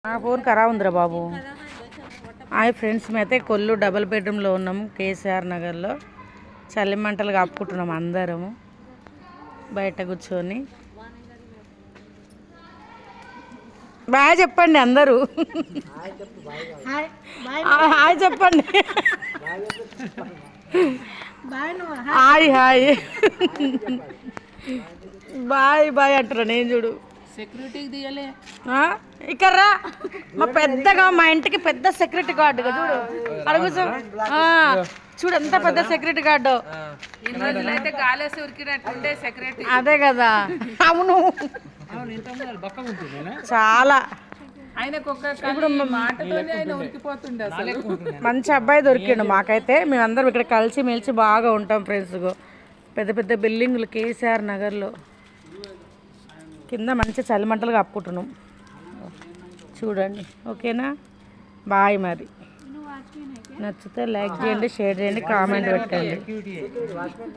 ఆ ఫోన్ ఖరాబ్ ఉందిరా బాబు. హాయ్ ఫ్రెండ్స్, మేమైతే కొల్లు డబుల్ బెడ్రూమ్లో ఉన్నాము కేసీఆర్ నగర్లో. చలి మంటలు కాపుకుంటున్నాం అందరము బయట కూర్చొని. బాయ్ చెప్పండి అందరూ. హాయ్ చెప్పండి. హాయ్ హాయ్ బాయ్ బాయ్ అంటారా. నేను చూడు సెక్యూరిటీకి తీయలే ఇక్కడ రా. మా పెద్దగా మా ఇంటికి పెద్ద సెక్యూరిటీ గార్డు చూడు. అడుగు చూడు ఎంత పెద్ద సెక్యూరిటీ గార్డు. అయితే గాలేసి ఉరికినట్టుండే సెక్యూరిటీ. అదే కదా. అవును చాలా. ఇప్పుడు మాటతోనే ఆయన ఉరికిపోతుండే. అసలు మంచి అబ్బాయి దొరికిండు మాకైతే. మేమందరం ఇక్కడ కలిసి మెలిసి బాగా ఉంటాం ఫ్రెండ్స్. పెద్ద పెద్ద బిల్డింగులు కేసీఆర్ నగర్లో. కింద మంచి చలిమంటలు కప్పుకుంటున్నాం చూడండి. ఓకేనా, బాయ్. మరి నచ్చితే లైక్ చేయండి, షేర్ చేయండి, కామెంట్ పెట్టండి.